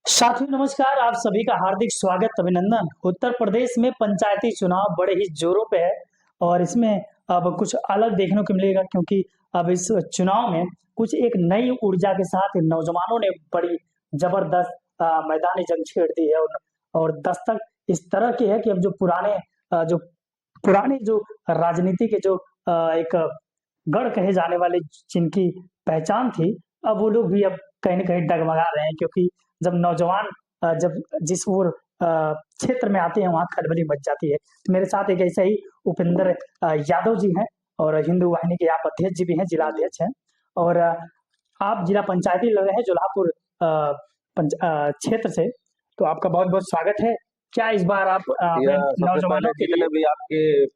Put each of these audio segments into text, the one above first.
साथियों नमस्कार, आप सभी का हार्दिक स्वागत अभिनंदन। उत्तर प्रदेश में पंचायती चुनाव बड़े ही जोरों पे है और इसमें अब कुछ अलग देखने को मिलेगा क्योंकि अब इस चुनाव में कुछ एक नई ऊर्जा के साथ नौजवानों ने बड़ी जबरदस्त मैदानी जंग छेड़ दी है और दस्तक इस तरह की है कि अब जो पुराने जो राजनीति के जो एक गढ़ कहे जाने वाले जिनकी पहचान थी, अब वो लोग भी अब कहीं न कहीं डगमगा रहे हैं क्योंकि जब नौजवान जब जिस ओर क्षेत्र में आते हैं वहाँ खलबली मच जाती है। तो मेरे साथ एक ऐसे ही उपेंद्र यादव जी हैं और हिंदू वाहिनी के आप अध्यक्ष जी भी हैं, जिला अध्यक्ष हैं और आप जिला पंचायती लड़ रहे हैं जोलापुर क्षेत्र से, तो आपका बहुत-बहुत स्वागत है। क्या इस बार आप अपने या सबसे पहले नौजवानों के जितने लिए भी आपके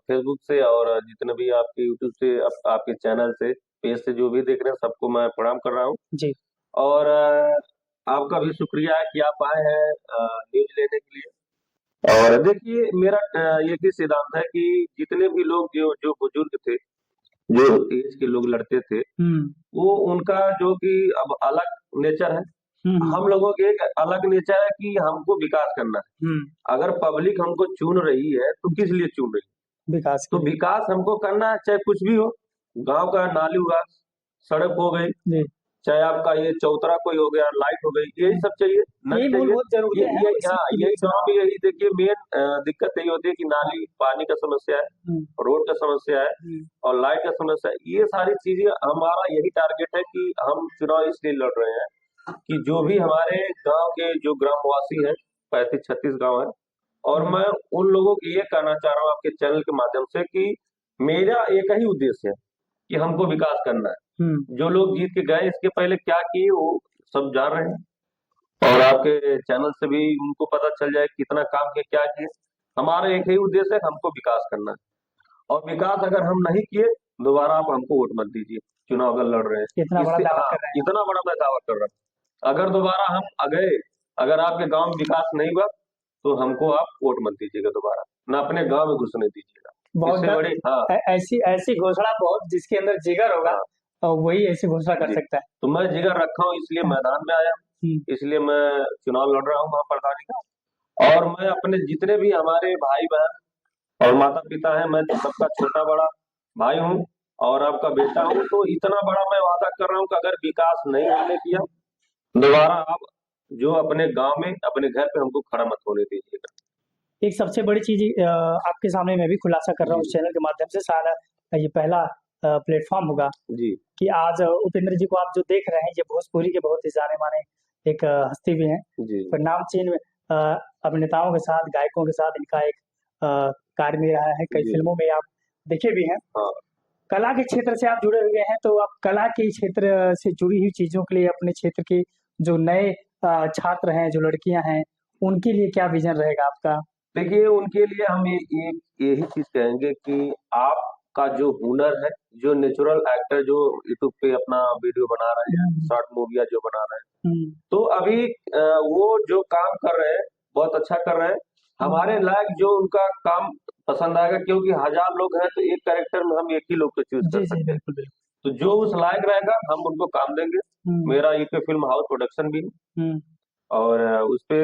फेसबुक से और जितने भी आपके यूट्यूब से आपके चैनल से पेज से जो भी देख रहे हैं सबको मैं प्रणाम कर रहा हूँ। जी, और आपका भी शुक्रिया है कि आप आए हैं न्यूज लेने के लिए। और देखिए मेरा ये भी सिद्धांत है कि जितने भी लोग जो जो बुजुर्ग थे, जो एज के लोग लड़ते थे, हुँ, वो उनका जो कि अब अलग नेचर है। हुँ, हम हुँ, लोगों के एक अलग नेचर है कि हमको विकास करना है। हुँ, अगर पब्लिक हमको चुन रही है तो किस लिए चुन रही है? विकास के तो लिए। विकास हमको करना है, चाहे कुछ भी हो। गांव का नाली हुआ, सड़क हो गई, जी, चाहे आपका ये चौतरा कोई हो गया, लाइट हो गई, यही हुँ, सब चाहिए, नल यही चाहिए। मूलभूत ज़रूरतें हैं ये और इसी हाँ, के लिए यही गांव चुनाव। में यही देखिए मेन दिक्कत यही होती है कि नाली, पानी का समस्या है, हुँ, रोड का समस्या है हुँ, और लाइट का समस्या है। ये सारी चीजें हमारा यही टारगेट है कि हम चुनाव इसलिए लड़ रहे हैं कि जो भी हमारे गांव के जो ग्रामवासी हैं, 35-36 गांव है, और हुँ, मैं उन लोगों को ये कहना चाह रहा हूँ आपके चैनल के माध्यम से कि मेरा एक ही उद्देश्य है कि हमको विकास करना है। हुँ, जो लोग जीत के गए इसके पहले क्या किए वो सब जान रहे हैं और आपके चैनल से भी उनको पता चल जाए कितना काम किया, क्या किए। हमारा एक ही उद्देश्य है, हमको विकास करना है और विकास अगर हम नहीं किए, दोबारा आप हमको वोट मत दीजिए। चुनाव अगर लड़ रहे इतना हैं बड़ा इससे, दावा हाँ, कर रहे हैं आप। इतना बड़ा मैं दावा कर रहा हूँ। अगर दोबारा हम गए, अगर आपके गांव में विकास नहीं हुआ तो हमको आप वोट मत दीजिएगा दोबारा, ना अपने गांव में घुसने दीजिएगा। बहुत इससे ड बड़ी, हाँ, ऐसी ऐसी घोषणा बहुत जिसके अंदर जिगर होगा हाँ, वही ऐसी घोषणा कर जी। सकता है। तो मैं जिगर रखा हूँ इसलिए हाँ, मैदान में आया हूँ, हुँ, इसलिए मैं चुनाव लड़ रहा हूँ महाप्रधानी का। और मैं अपने जितने भी हमारे भाई बहन और माता पिता हैं, मैं तो सबका छोटा बड़ा भाई हूँ और आपका बेटा हूँ। तो इतना बड़ा मैं वादा कर रहा हूँ कि अगर विकास नहीं हमने किया, दोबारा आप जो अपने गांव में अपने घर पे हमको खड़ा मत होने दीजिएगा। एक सबसे बड़ी चीज़ आपके सामने मैं भी खुलासा कर रहा हूँ जी, इस चैनल के माध्यम से, शायद ये पहला प्लेटफ़ॉर्म होगा जी, कि आज उपेंद्र जी को आप जो देख रहे हैं, ये भोजपुरी के बहुत ही जाने-माने एक हस्ती भी हैं। जी, पर नामचीन अ, अभिनेताओं के साथ, गायकों के साथ इनका एक कार्य भी रहा है, कई जी, फ़िल्मों में आप देखे भी हैं। हाँ, कला के क्षेत्र से आप जुड़े हुए हैं, तो आप कला के क्षेत्र से जुड़ी हुई चीज़ों के लिए अपने क्षेत्र के जो नए छात्र हैं, जो लड़कियाँ हैं, उनके लिए क्या विज़न रहेगा आपका? देखिए उनके लिए हम यही चीज कहेंगे कि आपका जो हुनर है, जो नेचुरल एक्टर जो यूट्यूब पे अपना वीडियो बना रहे हैं, हुँ, शॉर्ट मूवियाँ जो बना रहे हैं, हुँ, तो अभी वो जो काम कर रहे हैं, बहुत अच्छा कर रहे हैं। हुँ। हमारे लायक जो उनका काम पसंद आएगा, क्योंकि 1000 लोग हैं तो एक कैरेक्टर में हम एक ही लोग को चूज़ कर जी, जी, सकते हैं। बिल्कुल, बिल्कुल। तो जो उस लायक रहेगा हम उनको काम देंगे। हुँ, मेरा ये फिल्म हाउस प्रोडक्शन भी है हुँ, और उसपे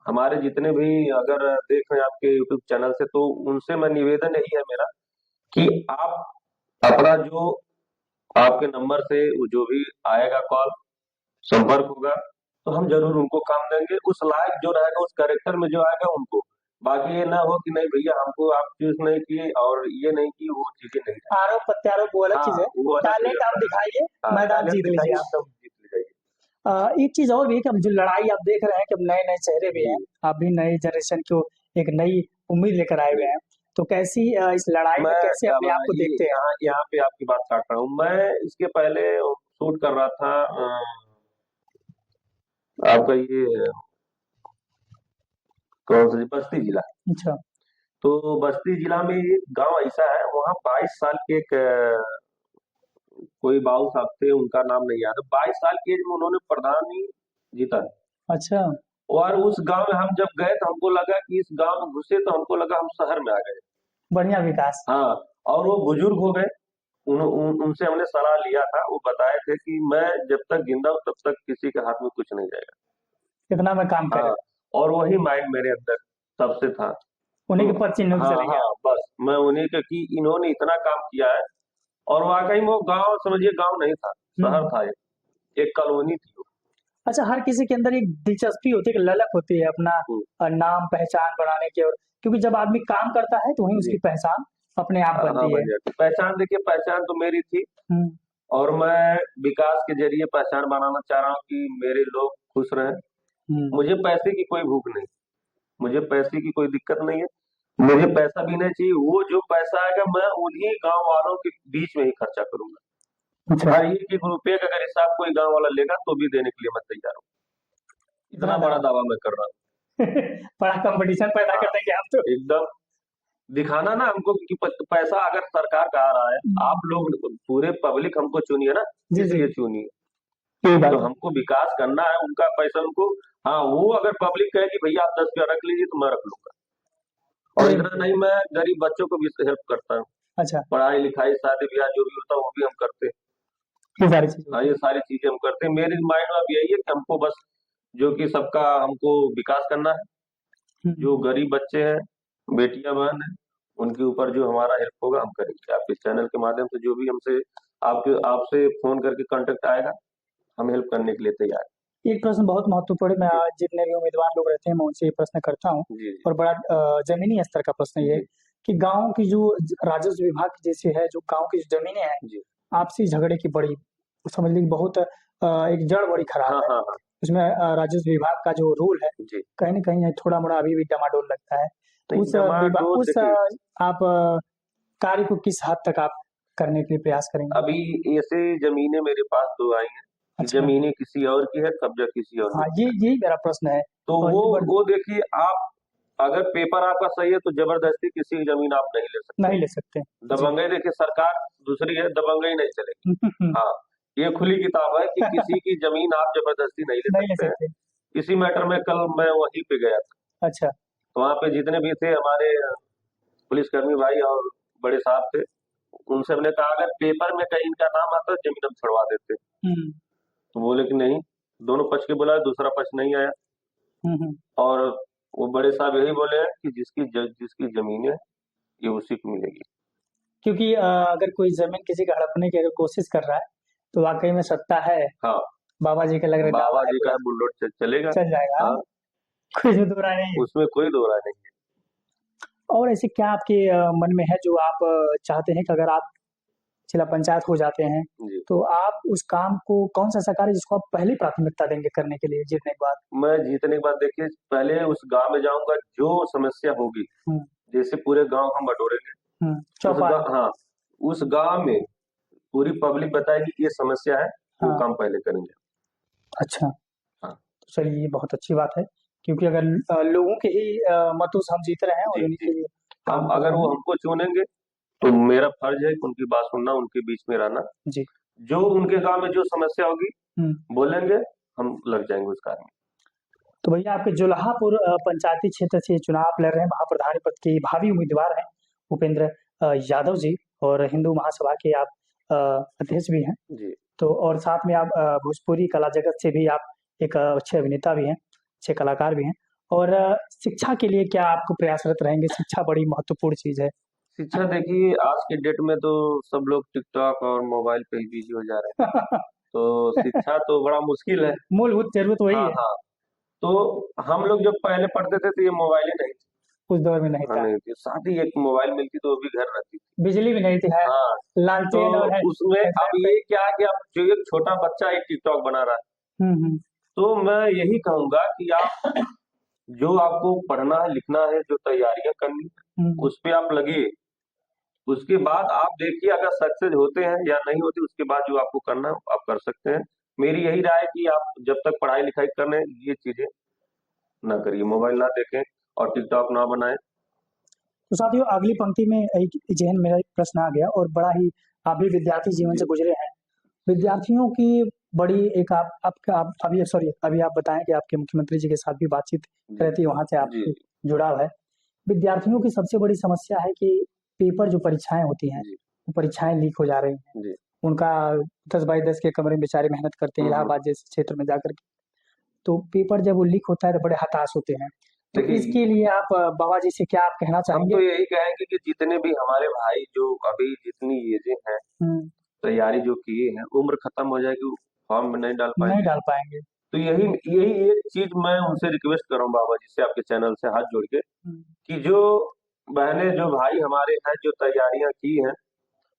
हमारे जितने भी अगर देख रहे हैं आपके यूट्यूब चैनल से, तो उनसे मैं निवेदन यही है मेरा कि आप अपना जो आपके नंबर से वो जो भी आएगा कॉल, संपर्क होगा, तो हम ज़रूर उनको काम देंगे। उस लायक जो रहेगा, उस कैरेक्टर में जो आएगा उनको। बाकी ये ना हो कि नहीं भैया हमको आप चूज़ नहीं किए और ये नहीं की, वो चीज़ें नहीं है। आरोप-प्रत्यारोप वो अलग हाँ, चीज़ है। वो अलग नहीं टैलेंट आप रहता है। दिखाइए, हाँ, मैदान टैलेंट जीत लीजिए दिखाइए आप। तब जीत ले जाइए। एक चीज़ और भी है कि अब जो लड़ाई आप देख रहे हैं कि अब नए-नए चेहरे भी हैं। जी, आप भी नई जनरेशन को एक नई उम्मीद लेकर आए हुए जी। हैं। तो कैसी इस लड़ाई में मैं कैसे अब अपने आप को ये देखते हैं? यहाँ यहाँ पे आपकी बात काट रहा हूँ। मैं इसके पहले शूट कर रहा था आपका ये कौन सा बस्ती जिला। अच्छा, तो बस्ती जिला में एक गांव ऐसा है, वहाँ 22 साल के एक कोई बाबू साहब थे, उनका नाम नहीं याद है। 22 साल की एज में उन्होंने प्रधानी जीता है। अच्छा, और उस गांव में हम जब गए तो हमको लगा कि इस गांव में घुसे तो हमको लगा हम शहर में आ गए। बढ़िया विकास। हाँ, और वो बुजुर्ग हो गए। उनसे हमने सलाह लिया था, वो बताए थे कि मैं जब तक जिंदा हूँ तब तक किसी के हाथ में कुछ नहीं जाएगा। इतना मैं काम हाँ, करूँ, और वही माइंड मेरे अंदर तब से था। उन्हीं तो के पद चिन्हों से हाँ, चले गए हाँ, आप। बस मैं उन्हीं के कि इन्होंने इतना काम किया है। और वाक़ई में वो गाँव समझिए गाँव नहीं था, शहर हुँ। था एक कॉलोनी थी वो। अच्छा, हर किसी के अंदर एक दिलचस्पी होती है, एक ललक होती है अपना हुँ, नाम पहचान बढ़ाने की, और क्योंकि जब आदमी काम करता है तो वहीं जी। उसकी पहचान अपने आप हाँ, बनती है। बन जाती। पहचान देखिए पहचान तो मेरी थी हुँ, और मैं विकास के ज़रिए पहचान बनाना चाह रहा हूँ कि मेरे लोग खुश रहें। हुँ, मुझे पैसे की कोई भूख नहीं, मुझे पैसे की कोई दिक्कत नहीं है। मुझे पैसा भी नहीं चाहिए, वो जो पैसा आएगा मैं उन्हीं गाँव वालों के बीच में ही खर्चा करूँगा। अच्छा, हर एक-एक रुपए का अगर हिसाब कोई गाँव वाला लेगा तो भी देने के लिए मैं तैयार हूँ। इतना इतना बड़ा दाम। दावा मैं कर रहा हूँ। बड़ा कॉम्पिटिशन पैदा हाँ, कर देंगे आप तो। एकदम दिखाना ना हमको कि पैसा अगर सरकार कहा रहा है, हुँ, आप लोग पूरे पब्लिक हमको चुनी है ना, जी, जी, इसलिए चुनी है। सही तो बात है। हमको विकास करना है, उनका पैसा उनको। हाँ, वो अगर पब्लिक कहे कि भैया आप 10 रुपया रख लीजिए तो मैं रख लूँगा। और ये इतना नहीं, मैं गरीब बच्चों को भी हेल्प करता हूँ। अच्छा, पढ़ाई-लिखाई, शादी-ब्याह जो भी होता है वो भी हम करते हैं। ये सारी चीज़ें हाँ, होती ये हैं। सारी चीज़ें हम करते हैं। मेरे माइंड में अब यही है कि हमको बस जो कि सबका हमको विकास करना है। हुँ, जो गरीब बच्चे हैं, बेटियाँ-बहन हैं, उनके ऊपर जो हमारा हेल्प होगा हम करेंगे। आपके चैनल के माध्यम से जो भी हमसे आपके आपसे फ़ोन करके कॉन्टैक्ट आएगा, हम हेल्प करने के लिए तैयार एक प्रश्न बहुत महत्वपूर्ण है, मैं हैं। जी, आज जितने भी उम्मीदवार लोग रहते हैं मैं उनसे ये प्रश्न करता हूँ, जी, और बड़ा ज़मीनी स्तर का प्रश्न ये है जी, कि गाँव की जो राजस्व विभाग की जैसे है, जो गाँव की जो ज़मीनें हैं, जी। आपसी झगड़े की बड़ी, समझ लीजिए बहुत एक जड़ बड़ी खराब हाँ, है। हाँ, हाँ। उसमें राजस्व विभाग का जो रूल है, जी। कहीं न कहीं थोड़ा-मोड़ा अभी भी डमाडोल लगता है। तो नहीं, डमाडोल उस देखिए, आप कार्य को किस हद तक आप करने के लिए प्रयास करेंगे? अभी ऐसे ज़मीनें मेरे पास 2 आई हैं कि अच्छा, ज़मीनें किसी और की है, कब्ज़ा किसी और ने हाँ, किया है। यही मेरा प्रश्न है, तो और वो ये बड़ वो देखिए, आप अगर पेपर आपका सही है तो ज़बरदस्ती किसी की ज़मीन आप नहीं ले सकते। नहीं ले सकते। जी। दबंगई देखिए, सरकार दूसरी है, दबंगई नहीं चलेगी। हाँ, ये खुली किताब है कि किसी की ज़मीन आप ज़बरदस्ती नहीं ले नहीं ले सकते हैं। सकते। इसी मैटर में कल मैं वहीं पे गया था। अच्छा, तो वहाँ पे जितने भी थे हमारे पुलिसकर्मी भाई और बड़े साहब थे, उनसे हमने कहा अगर पेपर में कहीं इनका नाम आता है ज़मीन हम छुड़वा देते। हुँ, तो बोले कि नहीं, दोनों पक्ष के बुलाए, दूसरा पक्ष नहीं आया। हुँ, हुँ। और वो बड़े साहब यही बोले हैं कि जिसकी ज़मीन है, ये उसी को मिलेगी। क्योंकि अगर कोई ज़मीन किसी का हड़पने की अगर कोशिश कर रहा है, तो वाक़ई में सत्ता है, हाँ, बाबा जी का लग रहा दावा बाबा है जी का पूरा, है बुल्डोज़र चलेगा। चल जाएगा, हाँ? हाँ, कोई इसमें दो राय नहीं है। उसमें कोई दो राय नहीं है। और ऐसे क्या आपके मन में है जो आप चाहते हैं कि अगर आप जिला पंचायत हो जाते हैं, जी, तो आप उस काम को कौन-सा ऐसा कार्य जिसको आप पहली प्राथमिकता देंगे करने के लिए जीतने के बाद? मैं जीतने के बाद देखिए पहले उस गाँव में जाऊँगा, जो समस्या होगी, हुँ, जैसे पूरे गाँव हम बटोरेंगे, हुँ, उस चौपाल, गाँव हाँ, उस गाँव में पूरी पब्लिक बताएगी कि ये समस्या है, वो हाँ, काम पहले करेंगे। अच्छा। हाँ, तो चलिए ये बहुत अच्छी बात है, क्योंकि अगर लोगों के ही मतों से हम जीत रहे हैं और जी, उन्हीं जी। के लिए हम काम कर अगर रहे वो हैं। हमको चुनेंगे, तो मेरा फर्ज़ है कि उनकी बात सुनना, उनके बीच में रहना। जी, जो उनके गाँव में जो समस्या होगी, हुँ। बोलेंगे, हम लग जाएँगे उस कार्य में। तो भैया आपके जुलाहापुर पंचायती क्षेत्र से चुनाव आप लड़ रहे हैं, महाप्रधानी पद के भावी उम्मीदवार हैं भूपेंद्र यादव जी, और हिंदू महासभा के आप अ, अध्यक्ष भी हैं। जी। तो और साथ में आप भोजपुरी कला जगत से भी आप एक अच्छे अभिनेता भी हैं, अच्छे कलाकार भी हैं, और शिक्षा के लिए क्या आप प्रयासरत रहेंगे? शिक्षा बड़ी महत्वपूर्ण चीज़ है। शिक्षा देखिए, आज के डेट में तो सब लोग टिकटॉक और मोबाइल पे ही बिज़ी हो जा रहे हैं। तो शिक्षा तो बड़ा मुश्किल है। मूलभूत ज़रूरत वही हाँ, है, हाँ। तो हम लोग जब पहले पढ़ते थे तो ये मोबाइल ही नहीं थी। उस दौर में नहीं हाँ, था। नहीं थी। साथ ही एक मोबाइल मिलती तो वो भी घर रहती थी। बिजली भी नहीं थी, है हाँ, तो लालटेन और है उसमें अब हेडलैम्प है। ये क्या है कि अब जो एक छोटा बच्चा एक टिकटॉक बना रहा है। हुँ, हुँ, तो मैं यही कहूँगा कि आप जो आपको पढ़ना है, लिखना है, जो तैयारियाँ करनी है, हुँ। उस पे आप लगिए। उसके बाद आप देखिए अगर सक्सेस होते हैं या नहीं होते, उसके बाद जो आपको करना है, आप कर सकते हैं। मेरी यही राय है कि आप जब तक पढ़ाई-लिखाई कर रहे हैं, ये चीज़ें ना करिए, मोबाइल ना देखें और टिकटॉक ना बनाएँ। तो साथियों अगली पंक्ति में एक ज़हन मेरा एक प्रश्न आ गया, और बड़ा ही आप भी विद्यार्थी जीवन जी, से गुज़रे हैं। विद्यार्थियों की बड़ी एक आप अभी सॉरी अभी आप बताएँ कि आपके मुख्यमंत्री जी के साथ भी बातचीत जी, रहती है, वहाँ से जी, आपकी जुड़ाव है। विद्यार्थियों की सबसे बड़ी समस्या है कि पेपर जो परीक्षाएँ होती हैं, जी, वो परीक्षाएँ लीक हो जा रही हैं। जी। उनका 10 बाई 10 के कमरे में बेचारे मेहनत करते हैं हुँ, हुँ। इलाहाबाद जैसे क्षेत्र में जाकर के। तो पेपर जब वो लीक होता है तो बड़े हताश होते हैं। तो देखिए इसके लिए आप बाबा जी से क्या आप कहना हम चाहेंगे? तो यही कहेंगे कि जितने भी हमारे भाई जो अभी जितनी एजें हैं, हुँ, तैयारी जो किए हैं, उम्र खत्म हो जाएगी, फॉर्म में नहीं डाल नहीं पाएंगे। डाल पाएँगे। तो यही यही एक चीज मैं उनसे रिक्वेस्ट कर रहा हूँ बाबा जी से, आपके चैनल से हाथ जोड़ के, हुँ, कि जो बहनें जो भाई हमारे हैं जो तैयारियां की हैं,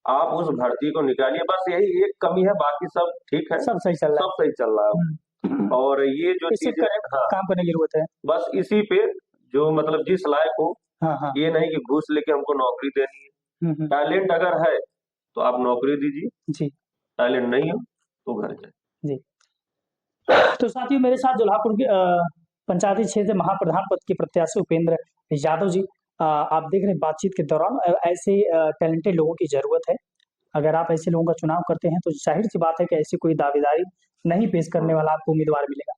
आप उस भर्ती को निकालिए। बस यही एक कमी है, बाकी सब ठीक है, सब सही चल रहा सब सही चल रहा है। है। और ये जो इस चीजें, करे हाँ, काम करने की ज़रूरत है। बस इसी पे जो मतलब जिस लायक हो, हाँ, हाँ। ये नहीं कि घूस लेके हमको नौकरी देनी है। हुँ, हुँ। टैलेंट अगर है तो आप नौकरी दीजिए, जी, टैलेंट नहीं हो तो घर जाए। जी। तो साथियों मेरे साथ दुल्हापुर के पंचायती क्षेत्र महाप्रधान पद के प्रत्याशी उपेंद्र यादव जी, आप देख रहे हैं बातचीत के दौरान ऐसे टैलेंटेड लोगों की ज़रूरत है। अगर आप ऐसे लोगों का चुनाव करते हैं तो ज़ाहिर-सी बात है कि ऐसी कोई दावेदारी नहीं पेश करने वाला आपको उम्मीदवार मिलेगा।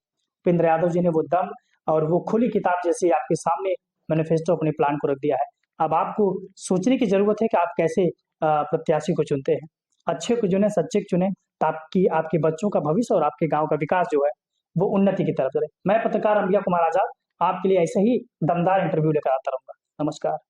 उपेंद्र यादव जी ने वो दम और वो खुली किताब जैसे आपके सामने मैनिफेस्टो अपने प्लान को रख दिया है। अब आपको सोचने की ज़रूरत है कि आप कैसे प्रत्याशी को चुनते हैं। अच्छे को चुनें, सच्चे को चुनें ताकि आपके बच्चों का भविष्य और आपके गाँव का विकास जो है, वो उन्नति की तरफ चले। मैं पत्रकार अंबिया कुमार आज़ाद आपके लिए ऐसे ही दमदार इंटरव्यू लेकर आता रहूँगा। नमस्कार।